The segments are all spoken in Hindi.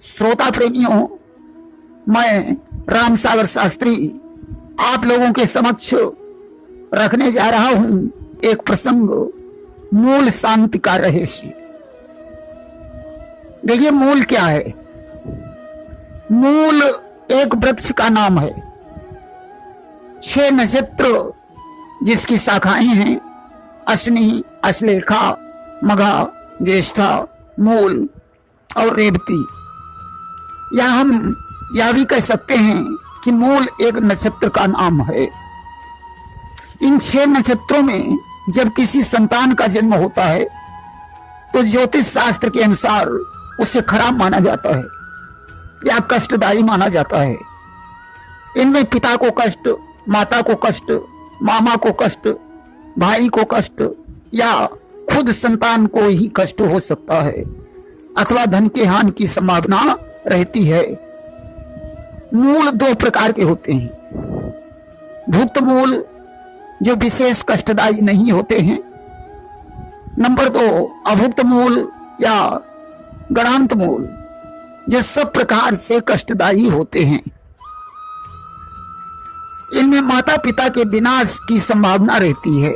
श्रोता प्रेमियों, मैं राम सागर शास्त्री आप लोगों के समक्ष रखने जा रहा हूं एक प्रसंग, मूल शांति का रहस्य। देखिए, मूल क्या है? मूल एक वृक्ष का नाम है। 6 नक्षत्र जिसकी शाखाएं हैं अश्विनी, अश्लेखा, मघा, ज्येष्ठा, मूल और रेवती। या हम यह भी कह सकते हैं कि मूल एक नक्षत्र का नाम है। इन 6 नक्षत्रों में जब किसी संतान का जन्म होता है तो ज्योतिष शास्त्र के अनुसार उसे खराब माना जाता है या कष्टदायी माना जाता है। इनमें पिता को कष्ट, माता को कष्ट, मामा को कष्ट, भाई को कष्ट या खुद संतान को ही कष्ट हो सकता है अथवा धन के हानि की संभावना रहती है। मूल 2 प्रकार के होते हैं। भुक्त मूल जो विशेष कष्टदायी नहीं होते हैं। नंबर 2 अभुक्त मूल या गणांत मूल जो सब प्रकार से कष्टदायी होते हैं। इनमें माता पिता के विनाश की संभावना रहती है।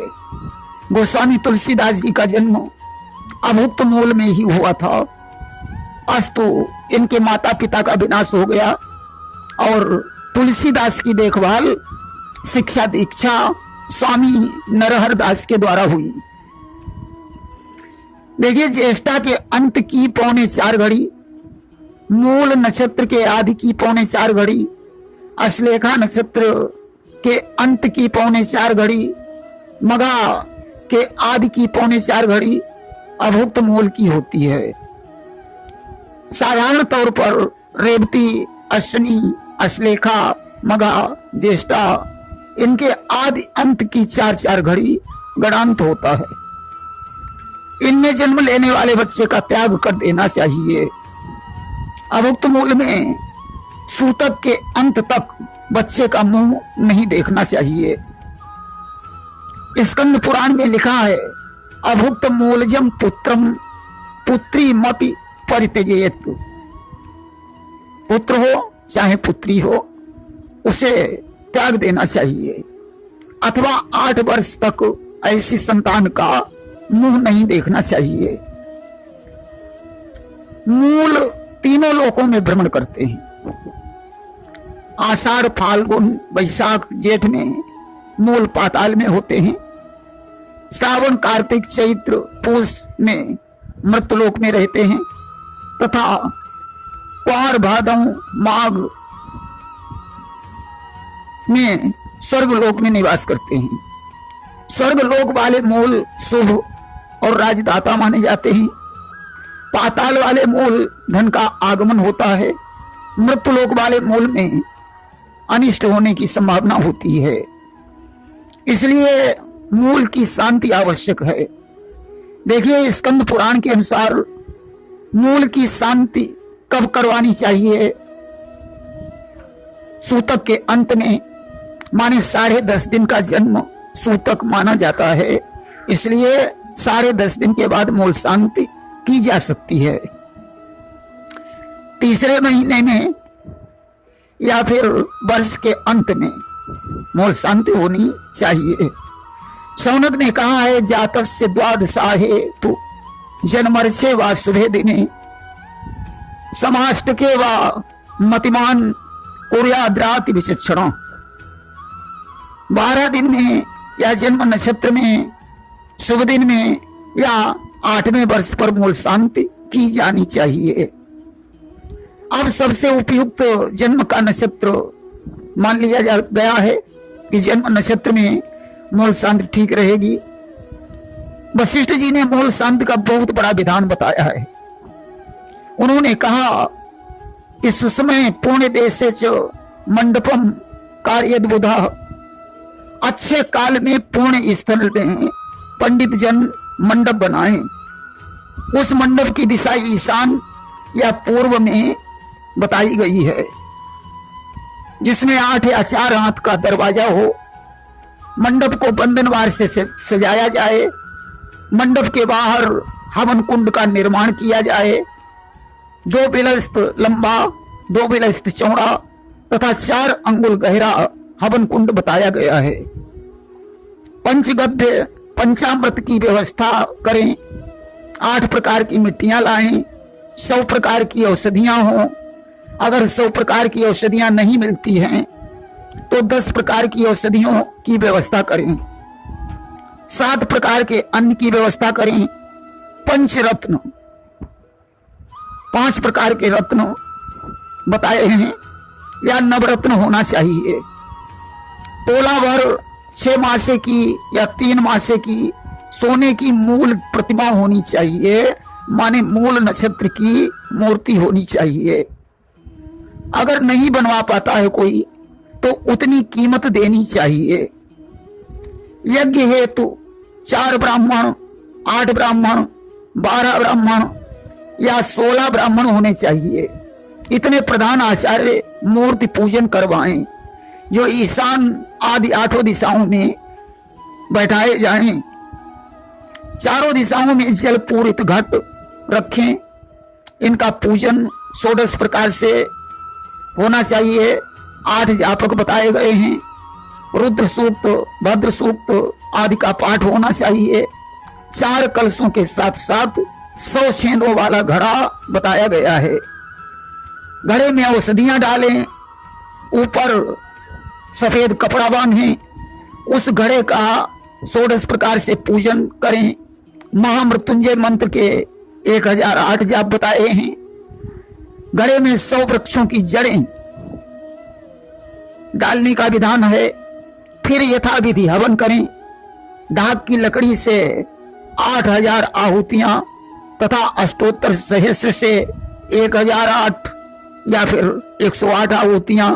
गोस्वामी तुलसीदास जी का जन्म अभुक्त मूल में ही हुआ था। अस्तु इनके माता पिता का विनाश हो गया और तुलसीदास की देखभाल, शिक्षा दीक्षा स्वामी नरहर दास के द्वारा हुई। देखिए, ज्येष्ठा के अंत की 3:45 घड़ी, मूल नक्षत्र के आदि की 3:45 घड़ी, अश्लेखा नक्षत्र के अंत की 3:45 घड़ी, मघा के आदि की 3:45 घड़ी अभुक्त मूल की होती है। साधारण तौर पर रेवती, अश्विनी, अश्लेखा, मघा, ज्येष्ठा इनके आदि अंत की 4-4 घड़ी गणांत होता है। इनमें जन्म लेने वाले बच्चे का त्याग कर देना चाहिए। अभुक्त मूल में सूतक के अंत तक बच्चे का मुंह नहीं देखना चाहिए। स्कंद पुराण में लिखा है, अभुक्त मूलजम पुत्रम पुत्री मपि परित्यजेत। पुत्र हो चाहे पुत्री हो, उसे त्याग देना चाहिए अथवा 8 वर्ष तक ऐसी संतान का मुंह नहीं देखना चाहिए। मूल तीनों लोकों में भ्रमण करते हैं। आषाढ़, फाल्गुन, वैशाख, जेठ में मूल पाताल में होते हैं। श्रावण, कार्तिक, चैत्र, पूष में मृतलोक में रहते हैं तथा कुआर, भादव, माघ में स्वर्गलोक में निवास करते हैं। स्वर्गलोक वाले मूल शुभ और राजदाता माने जाते हैं। पाताल वाले मूल धन का आगमन होता है। मृतलोक वाले मूल में अनिष्ट होने की संभावना होती है। इसलिए मूल की शांति आवश्यक है। देखिए, स्कंद पुराण के अनुसार मूल की शांति कब करवानी चाहिए? सूतक के अंत में, माने 10.5 दिन का जन्म सूतक माना जाता है। इसलिए 10.5 दिन के बाद मूल शांति की जा सकती है। तीसरे महीने में या फिर वर्ष के अंत में मूल शांति होनी चाहिए। शौनक ने कहा है, जातस्य द्वादशाहे तु जन्मर्षे व शुभे दिने समाष्टके व मतिमान कुर्याद्राति विचक्षण। 12 दिन में या जन्म नक्षत्र में, शुभ दिन में या 8वें वर्ष पर मूल शांति की जानी चाहिए। अब सबसे उपयुक्त जन्म का नक्षत्र मान लिया गया है कि जन्म नक्षत्र में मूल शांति ठीक रहेगी। वशिष्ठ जी ने मूल शांति का बहुत बड़ा विधान बताया है। उन्होंने कहा कि सुषमय पुण्य देशे च मंडपम कार्यद बुधा। अच्छे काल में पुण्य स्थल में पंडित जन मंडप बनाएं। उस मंडप की दिशा ईशान या पूर्व में बताई गई है, जिसमें 8 या 4 हाथ का दरवाजा हो। मंडप को बंधनवार से सजाया जाए। मंडप के बाहर हवन कुंड का निर्माण किया जाए। 2 बिलस्त लंबा, 2 बिलस्त चौड़ा तथा 4 अंगुल गहरा हवन कुंड बताया गया है। पंचगव्य पंचामृत की व्यवस्था करें, 8 प्रकार की मिट्टियां लाएं, 100 प्रकार की औषधियां हों। अगर 100 प्रकार की औषधियां नहीं मिलती हैं तो 10 प्रकार की औषधियों की व्यवस्था करें, 7 प्रकार के अन्न की व्यवस्था करें। पंचरत्न 5 प्रकार के रत्न बताए हैं या नवरत्न होना चाहिए। तोला भर 6 मासे की या 3 मासे की सोने की मूल प्रतिमा होनी चाहिए, माने मूल नक्षत्र की मूर्ति होनी चाहिए। अगर नहीं बनवा पाता है कोई तो उतनी कीमत देनी चाहिए। यज्ञ हेतु 4 ब्राह्मण, 8 ब्राह्मण, 12 ब्राह्मण या 16 ब्राह्मण होने चाहिए। इतने प्रधान आचार्य मूर्ति पूजन करवाएं जो ईशान आदि 8 दिशाओं में बैठाए जाएं। 4 दिशाओं में जल पूरित घट रखें। इनका पूजन 16 प्रकार से होना चाहिए। 8 जापक बताए गए हैं। रुद्र सूक्त, भद्र सूक्त आदि का पाठ होना चाहिए। 4 कलशों के साथ साथ 100 छेदों वाला घड़ा बताया गया है। घड़े में औषधियां डालें, ऊपर सफेद कपड़ा बांधें, उस घड़े का 16 प्रकार से पूजन करें। महामृत्युंजय मंत्र के 1008 जाप बताए हैं। घड़े में 100 वृक्षों की जड़ें डालने का विधान है। फिर यथाविधि हवन करें। ढाक की लकड़ी से 8000 आहुतियां तथा अष्टोत्तर सहस्र से 1008 या फिर 108 आहुतियां,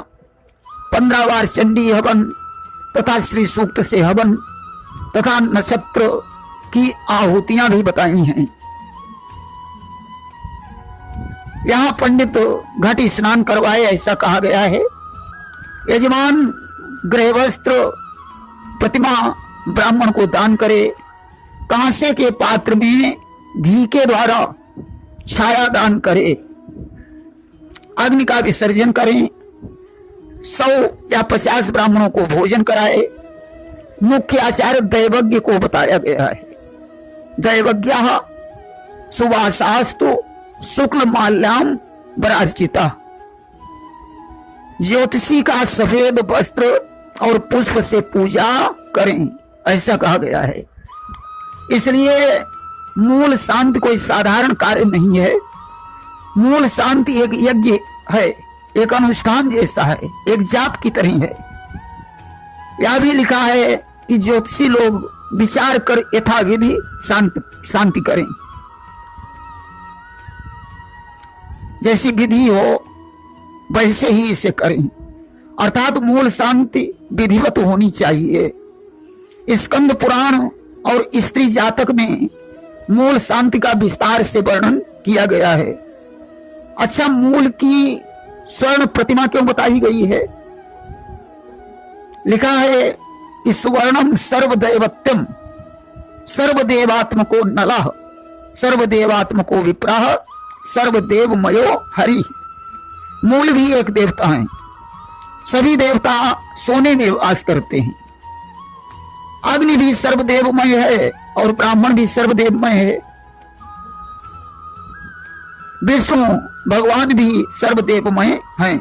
15 बार चंडी हवन तथा श्री सूक्त से हवन तथा नक्षत्र की आहुतियां भी बताई हैं। यहां पंडित घट स्नान करवाए ऐसा कहा गया है। यजमान गृह वस्त्र प्रतिमा ब्राह्मण को दान करे। कांसे के पात्र में घी के द्वारा छाया दान करे। अग्नि का विसर्जन करें। 100 या 50 ब्राह्मणों को भोजन कराए। मुख्य आचार्य दैवज्ञ को बताया गया है। दैवज्ञ सुवासास्तु शुक्ल माल्याम वरार्चिता। ज्योतिषी का सफेद वस्त्र और पुष्प से पूजा करें, ऐसा कहा गया है। इसलिए मूल शांति कोई साधारण कार्य नहीं है। मूल शांति एक यज्ञ है, एक अनुष्ठान जैसा है, एक जाप की तरह है। यह भी लिखा है कि ज्योतिषी लोग विचार कर यथाविधि शांति करें। जैसी विधि हो वैसे ही इसे करें, अर्थात मूल शांति विधिवत होनी चाहिए। स्कंद पुराण और स्त्री जातक में मूल शांति का विस्तार से वर्णन किया गया है। अच्छा, मूल की स्वर्ण प्रतिमा क्यों बताई गई है? लिखा है कि सुवर्णम सर्वदैवत्यम सर्वदेवात्मको नलः सर्वदेवात्मको विप्रः सर्वदेवमयो हरि। मूल भी एक देवता है। सभी देवता सोने में वास करते हैं। अग्नि भी सर्वदेवमय है और ब्राह्मण भी सर्वदेवमय है। विष्णु भगवान भी सर्वदेवमय हैं।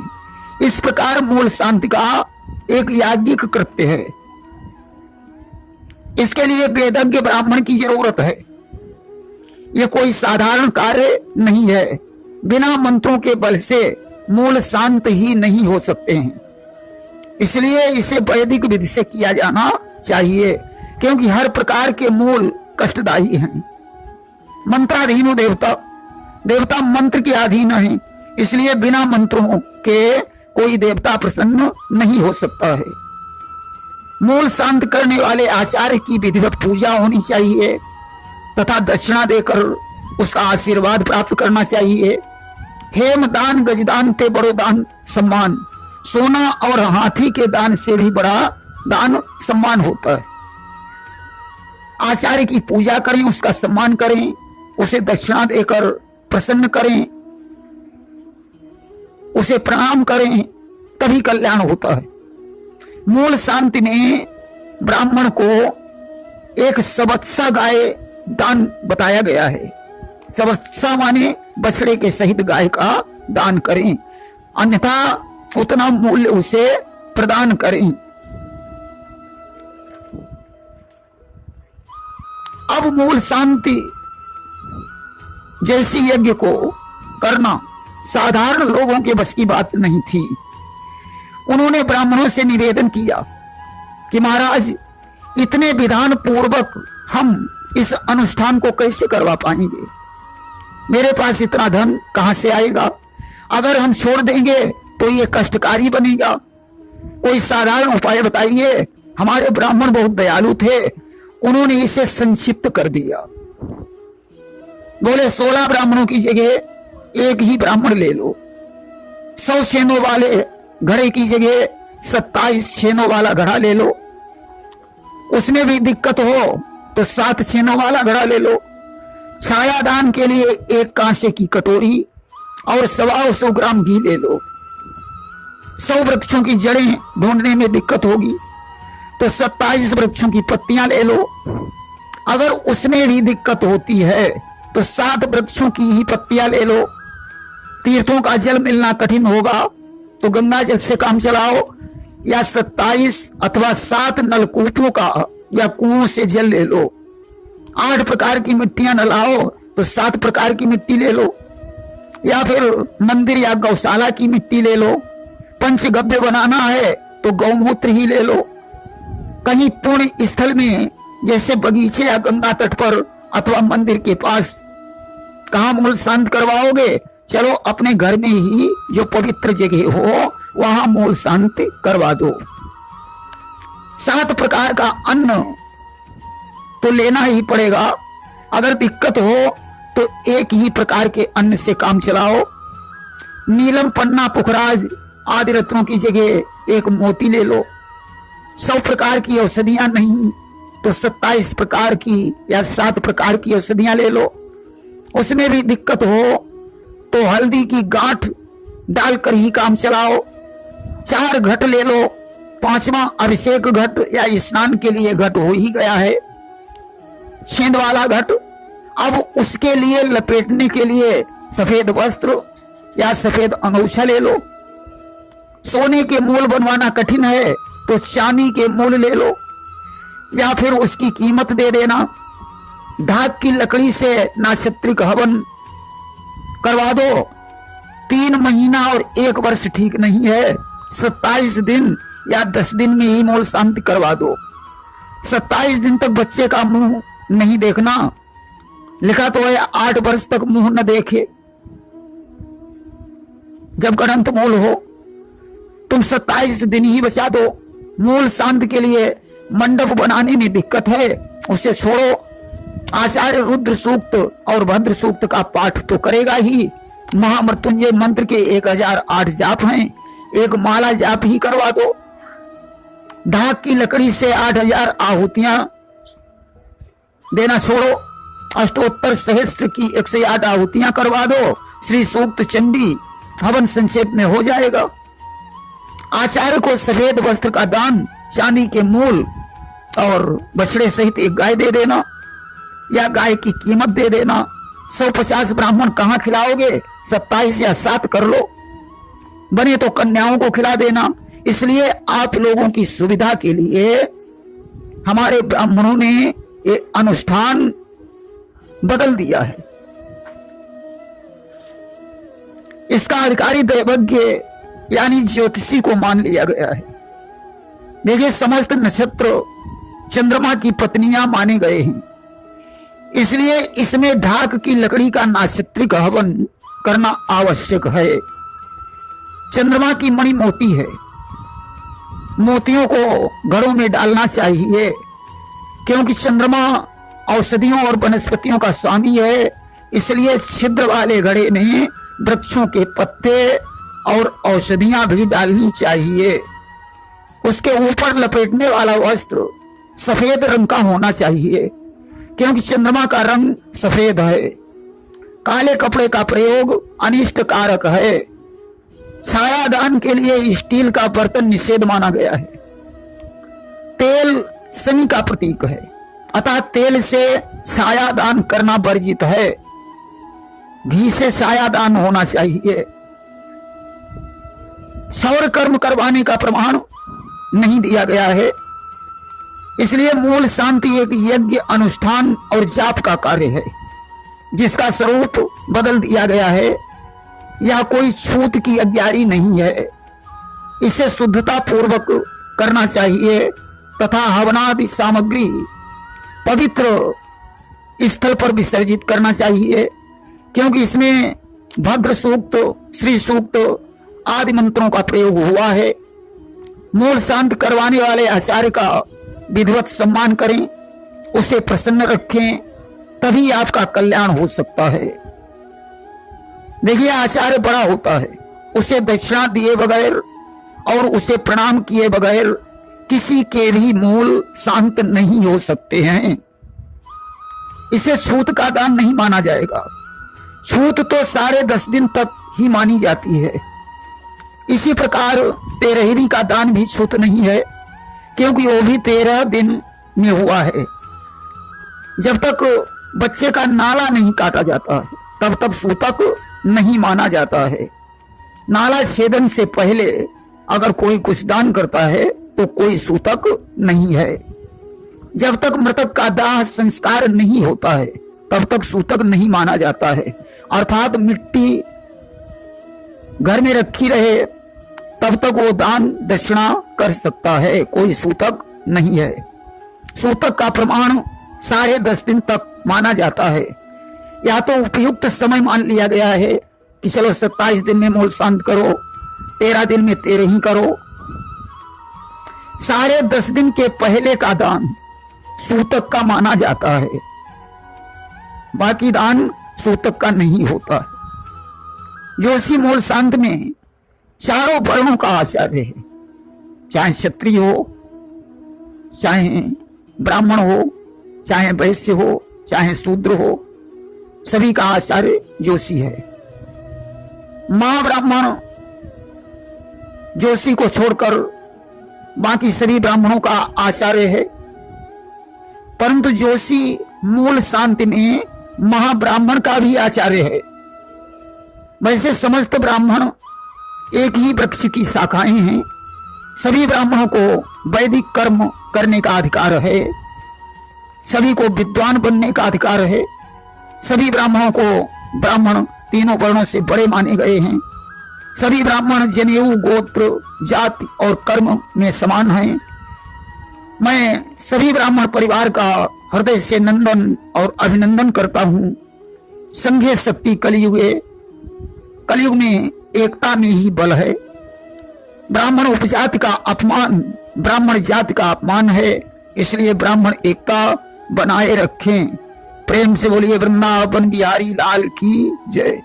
इस प्रकार मूल शांति का एक याज्ञिक कृत्य है। इसके लिए वेदज्ञ ब्राह्मण की जरूरत है। यह कोई साधारण कार्य नहीं है। बिना मंत्रों के बल से मूल शांत ही नहीं हो सकते हैं। इसलिए इसे वैदिक विधि से किया जाना चाहिए, क्योंकि हर प्रकार के मूल कष्टदायी हैं। मंत्राधीन देवता मंत्र के अधीन है। इसलिए बिना मंत्रों के कोई देवता प्रसन्न नहीं हो सकता है। मूल शांत करने वाले आचार्य की विधिवत पूजा होनी चाहिए तथा दक्षिणा देकर उसका आशीर्वाद प्राप्त करना चाहिए। हेम दान गजदान ते बड़ो दान सम्मान। सोना और हाथी के दान से भी बड़ा दान सम्मान होता है। आचार्य की पूजा करें, उसका सम्मान करें, उसे दक्षिणा देकर प्रसन्न करें। उसे प्रणाम करें, तभी कल्याण होता है। मूल शांति में ब्राह्मण को एक सवत्सा गाय दान बताया गया है। सवत्सा माने बछड़े के सहित गाय का दान करें, अन्यथा उतना मूल्य उसे प्रदान करें। अब मूल शांति जैसी यज्ञ को करना साधारण लोगों के बस की बात नहीं थी। उन्होंने ब्राह्मणों से निवेदन किया कि महाराज, इतने विधान पूर्वक हम इस अनुष्ठान को कैसे करवा पाएंगे? मेरे पास इतना धन कहां से आएगा? अगर हम छोड़ देंगे तो ये कष्टकारी बनेगा। कोई साधारण उपाय बताइए। हमारे ब्राह्मण बहुत दयालु थे, उन्होंने इसे संक्षिप्त कर दिया। बोले 16 ब्राह्मणों की जगह एक ही ब्राह्मण ले लो। 100 छेनों वाले घड़े की जगह 27 छेनों वाला घड़ा ले लो। उसमें भी दिक्कत हो तो 7 छेनों वाला घड़ा ले लो। छायादान के लिए एक कांसे की कटोरी और 125 ग्राम घी ले लो। 100 वृक्षों की जड़ें ढूंढने में दिक्कत होगी तो 27 वृक्षों की पत्तियां ले लो। अगर उसमें भी दिक्कत होती है तो 7 वृक्षों की ही पत्तियां ले लो। तीर्थों का जल मिलना कठिन होगा तो गंगा जल से काम चलाओ, या 27 अथवा 7 नलकूपों का या कुओं से जल ले लो। 8 प्रकार की मिट्टियां न लाओ तो 7 प्रकार की मिट्टी ले लो, या फिर मंदिर या गौशाला की मिट्टी ले लो। पंचगव्य बनाना है तो गौमूत्र ही ले लो। कहीं पुण्य स्थल में जैसे बगीचे या गंगा तट पर अथवा मंदिर के पास कहां मूल शांत करवाओगे? चलो अपने घर में ही जो पवित्र जगह हो वहां मूल शांत करवा दो। 7 प्रकार का अन्न तो लेना ही पड़ेगा। अगर दिक्कत हो तो एक ही प्रकार के अन्न से काम चलाओ। नीलम, पन्ना, पुखराज आदि रत्नों की जगह एक मोती ले लो। 100 प्रकार की औषधियां नहीं तो 27 प्रकार की या 7 प्रकार की औषधियां ले लो। उसमें भी दिक्कत हो तो हल्दी की गांठ डालकर ही काम चलाओ। 4 घट ले लो। 5वां अभिषेक घट या स्नान के लिए घट हो ही गया है, छेद वाला घट। अब उसके लिए लपेटने के लिए सफेद वस्त्र या सफेद अंगूछा ले लो। सोने के मूल बनवाना कठिन है तो चांदी के मूल ले लो, या फिर उसकी कीमत दे देना। ढाक की लकड़ी से नाक्षत्रिक हवन करवा दो। 3 महीना और 1 वर्ष ठीक नहीं है। 27 दिन या 10 दिन में ही मूल शांति करवा दो। 27 दिन तक बच्चे का मुंह नहीं देखना। लिखा तो है 8 वर्ष तक मुंह न देखे। जब गणंत मूल हो तुम 27 दिन ही बचा दो। मूल शांति के लिए मंडप बनाने में दिक्कत है, उसे छोड़ो। आचार्य रुद्र सूक्त और भद्र सूक्त का पाठ तो करेगा ही। महामृत्युंजय मंत्र के 1008 जाप हैं, एक माला जाप ही करवा दो। ढाक की लकड़ी से 8000 आहुतियां देना छोड़ो। अष्टोत्तर सहस्त्र की 108 आहुतियां करवा दो। श्री सूक्त, चंडी, हवन संक्षेप में हो जाएगा। आचार्य को सफेद वस्त्र का दान, चांदी के मूल और बछड़े सहित एक गाय दे देना, या गाय की कीमत दे देना। 150 ब्राह्मण कहां खिलाओगे? 27 या 7 कर लो। बने तो कन्याओं को खिला देना। इसलिए आप लोगों की सुविधा के लिए हमारे ब्राह्मणों ने ये अनुष्ठान बदल दिया है। इसका अधिकारी दैवज्ञ यानी ज्योतिषी को मान लिया गया है। देखिए, समस्त नक्षत्र चंद्रमा की पत्नियां माने गए हैं। इसलिए इसमें ढाक की लकड़ी का नाक्षत्रिक हवन करना आवश्यक है। चंद्रमा की मणि मोती है। मोतियों को घड़ों में डालना चाहिए, क्योंकि चंद्रमा औषधियों और वनस्पतियों का स्वामी है। इसलिए छिद्र वाले घड़े में वृक्षों के पत्ते और औषधियां भी डालनी चाहिए। उसके ऊपर लपेटने वाला वस्त्र सफेद रंग का होना चाहिए, क्योंकि चंद्रमा का रंग सफेद है। काले कपड़े का प्रयोग अनिष्ट कारक है। छाया दान के लिए स्टील का बर्तन निषेध माना गया है। तेल शनि का प्रतीक है, अतः तेल से छाया दान करना वर्जित है। घी से छाया दान होना चाहिए। सौर कर्म करवाने का प्रमाण नहीं दिया गया है, इसलिए मूल शांति एक यज्ञ अनुष्ठान और जाप का कार्य है, जिसका स्वरूप बदल दिया गया है। यह कोई छूत की अज्ञारी नहीं है। इसे शुद्धता पूर्वक करना चाहिए तथा हवनादि सामग्री पवित्र स्थल पर विसर्जित करना चाहिए, क्योंकि इसमें भद्र सूक्त, श्री सूक्त आदि मंत्रों का प्रयोग हुआ है। मूल शांत करवाने वाले आचार्य का विधिवत सम्मान करें, उसे प्रसन्न रखें, तभी आपका कल्याण हो सकता है। देखिए, आचार्य बड़ा होता है, उसे दक्षिणा दिए बगैर और उसे प्रणाम किए बगैर किसी के भी मूल शांत नहीं हो सकते हैं। इसे छूत का दान नहीं माना जाएगा। छूत तो 10.5 दिन तक ही मानी जाती है। इसी प्रकार 13वीं का दान भी छूत नहीं है, क्योंकि वो भी 13 दिन में हुआ है। जब तक बच्चे का नाला नहीं काटा जाता है, तब तक सूतक नहीं माना जाता है। नाला छेदन से पहले अगर कोई कुछ दान करता है तो कोई सूतक नहीं है। जब तक मृतक का दाह संस्कार नहीं होता है, तब तक सूतक नहीं माना जाता है। अर्थात मिट्टी घर में रखी रहे तब तक वो दान दक्षिणा कर सकता है, कोई सूतक नहीं है। सूतक का प्रमाण 10.5 दिन तक माना जाता है। या तो उपयुक्त समय मान लिया गया है कि चलो 27 दिन में मूल शांत करो, 13 दिन में 13 ही करो। 10.5 दिन के पहले का दान सूतक का माना जाता है, बाकी दान सूतक का नहीं होता। जोशी मूल शांत में चारों वर्णों का आचार्य है, चाहे क्षत्रिय हो, चाहे ब्राह्मण हो, चाहे वैश्य हो, चाहे शूद्र हो, सभी का आचार्य जोशी है। महाब्राह्मण जोशी को छोड़कर बाकी सभी ब्राह्मणों का आचार्य है, परंतु जोशी मूल शांति में महाब्राह्मण का भी आचार्य है। वैसे समस्त ब्राह्मण एक ही वृक्ष की शाखाएं हैं। सभी ब्राह्मणों को वैदिक कर्म करने का अधिकार है, सभी को विद्वान बनने का अधिकार है। सभी ब्राह्मणों को ब्राह्मण तीनों वर्णों से बड़े माने गए हैं। सभी ब्राह्मण जनेऊ, गोत्र, जाति और कर्म में समान हैं। मैं सभी ब्राह्मण परिवार का हृदय से नंदन और अभिनंदन करता हूँ। संघे शक्ति कलयुग में एकता में ही बल है। ब्राह्मण उपजाति का अपमान ब्राह्मण जाति का अपमान है, इसलिए ब्राह्मण एकता बनाए रखें। प्रेम से बोलिए वृंदावन बिहारी लाल की जय।